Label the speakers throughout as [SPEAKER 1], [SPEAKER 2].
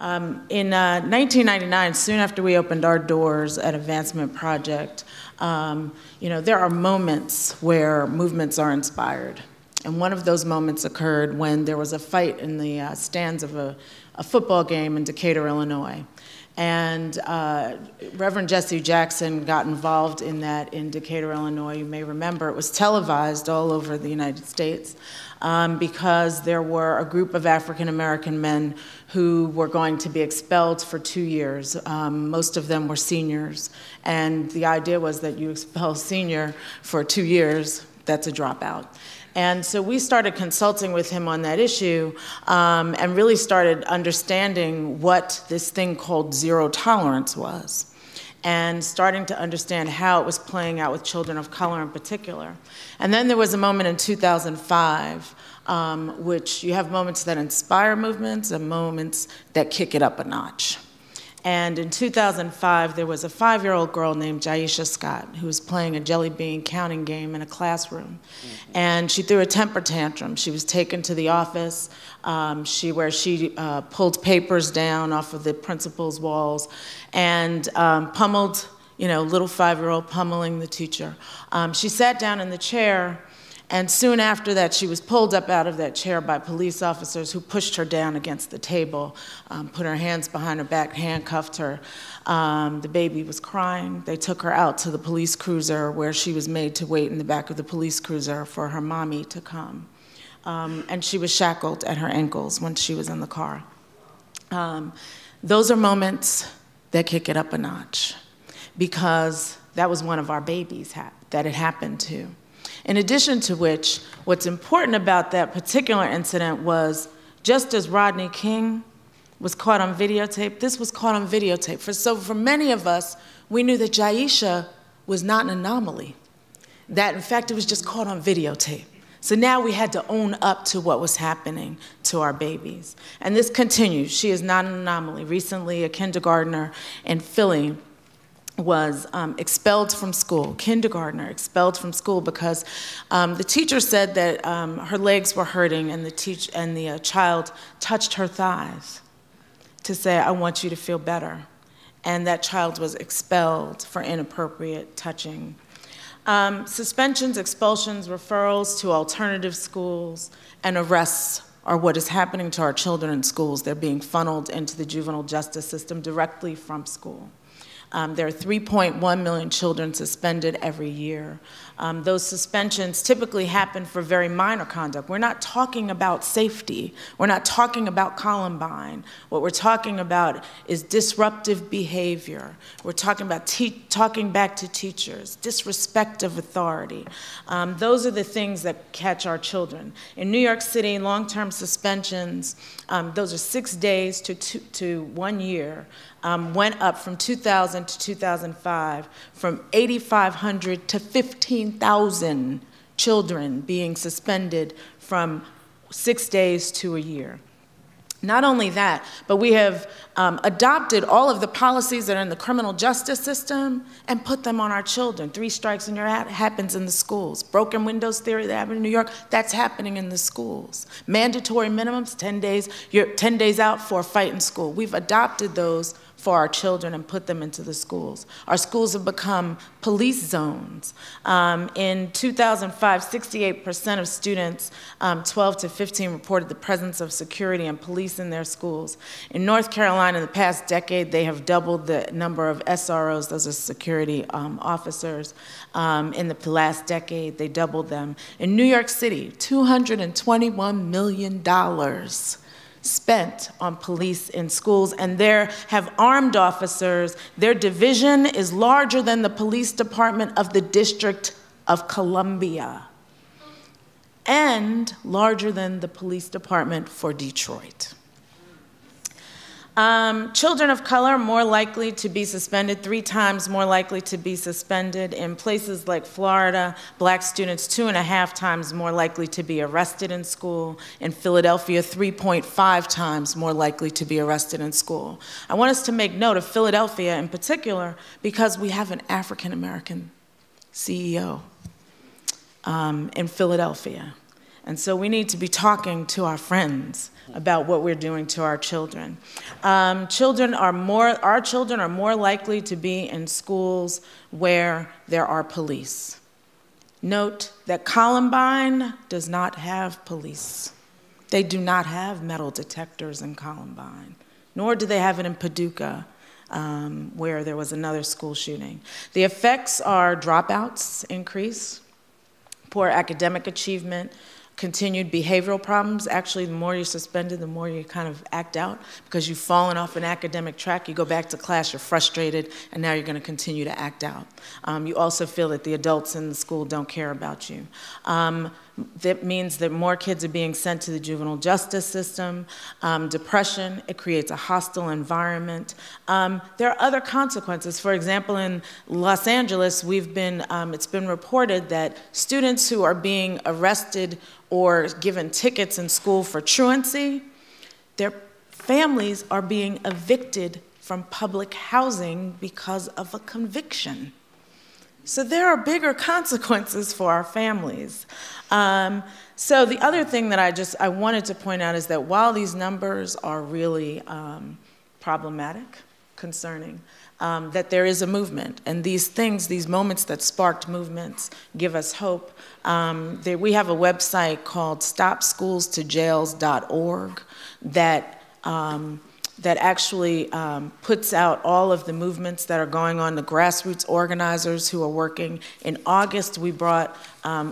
[SPEAKER 1] In 1999, soon after we opened our doors at Advancement Project, there are moments where movements are inspired. And one of those moments occurred when there was a fight in the stands of a football game in Decatur, Illinois. And Reverend Jesse Jackson got involved in that in Decatur, Illinois. You may remember it was televised all over the United States because there were a group of African-American men who were going to be expelled for 2 years. Most of them were seniors. And the idea was that you expel a senior for 2 years, that's a dropout. And so we started consulting with him on that issue and really started understanding what this thing called zero tolerance was and starting to understand how it was playing out with children of color in particular. And then there was a moment in 2005 which you have moments that inspire movements and moments that kick it up a notch. And in 2005, there was a 5-year-old girl named Jaisha Scott who was playing a jelly bean counting game in a classroom. And she threw a temper tantrum. She was taken to the office where she pulled papers down off of the principal's walls and pummeled, little 5-year-old pummeling the teacher. She sat down in the chair. And soon after that, she was pulled up out of that chair by police officers who pushed her down against the table, put her hands behind her back, handcuffed her. The baby was crying. They took her out to the police cruiser where she was made to wait in the back of the police cruiser for her mommy to come. And she was shackled at her ankles when she was in the car. Those are moments that kick it up a notch because that was one of our babies that it happened to. In addition to which, what's important about that particular incident was just as Rodney King was caught on videotape, this was caught on videotape. So for many of us, we knew that Jaisha was not an anomaly, that in fact it was just caught on videotape. So now we had to own up to what was happening to our babies. And this continues. She is not an anomaly. Recently, a kindergartner in Philly was expelled from school, kindergartner expelled from school because the teacher said that her legs were hurting and the child touched her thighs to say, I want you to feel better. And that child was expelled for inappropriate touching. Suspensions, expulsions, referrals to alternative schools, and arrests are what is happening to our children in schools. They're being funneled into the juvenile justice system directly from school. There are 3.1 million children suspended every year. Those suspensions typically happen for very minor conduct. We're not talking about safety. We're not talking about Columbine. What we're talking about is disruptive behavior. We're talking about talking back to teachers, disrespect of authority. Those are the things that catch our children. In New York City, long-term suspensions, those are 6 days to 1 year. Went up from 2000 to 2005, from 8,500 to 15,000 children being suspended from 6 days to a year. Not only that, but we have adopted all of the policies that are in the criminal justice system and put them on our children. 3 strikes and you're out happens in the schools. Broken windows theory that happened in New York, that's happening in the schools. Mandatory minimums, 10 days, you're 10 days out for a fight in school. We've adopted those for our children and put them into the schools. Our schools have become police zones. In 2005, 68% of students 12 to 15 reported the presence of security and police in their schools. In North Carolina, in the past decade, they have doubled the number of SROs, those are security officers. In the last decade, they doubled them. In New York City, $221 million spent on police in schools, and there have armed officers. Their division is larger than the police department of the District of Columbia and larger than the police department for Detroit. Children of color more likely to be suspended, 3 times more likely to be suspended. In places like Florida, black students 2.5 times more likely to be arrested in school. In Philadelphia, 3.5 times more likely to be arrested in school. I want us to make note of Philadelphia in particular because we have an African-American CEO in Philadelphia. And so we need to be talking to our friends about what we're doing to our children. Our children are more likely to be in schools where there are police. Note that Columbine does not have police. They do not have metal detectors in Columbine, nor do they have it in Paducah, where there was another school shooting. The effects are dropouts increase, poor academic achievement, continued behavioral problems. Actually, the more you're suspended, the more you kind of act out because you've fallen off an academic track. You go back to class, you're frustrated, and now you're going to continue to act out. You also feel that the adults in the school don't care about you. That means that more kids are being sent to the juvenile justice system. Depression, it creates a hostile environment. There are other consequences. For example, in Los Angeles, it's been reported that students who are being arrested or given tickets in school for truancy, their families are being evicted from public housing because of a conviction. So there are bigger consequences for our families. So the other thing that I wanted to point out is that while these numbers are really problematic, concerning, that there is a movement. And these moments that sparked movements give us hope. We have a website called stopschoolstojails.org that actually puts out all of the movements that are going on, the grassroots organizers who are working. In August, we brought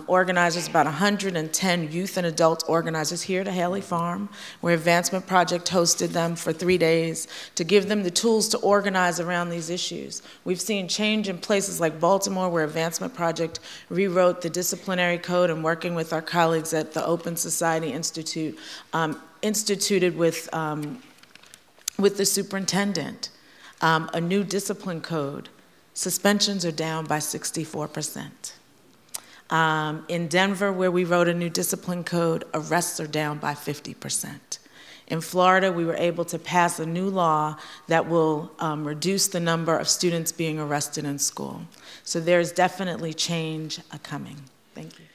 [SPEAKER 1] organizers, about 110 youth and adult organizers here to Haley Farm, where Advancement Project hosted them for 3 days to give them the tools to organize around these issues. We've seen change in places like Baltimore, where Advancement Project rewrote the disciplinary code and working with our colleagues at the Open Society Institute, instituted with the superintendent, a new discipline code. Suspensions are down by 64%. In Denver, where we wrote a new discipline code, arrests are down by 50%. In Florida, we were able to pass a new law that will reduce the number of students being arrested in school. So there's definitely change coming. Thank you.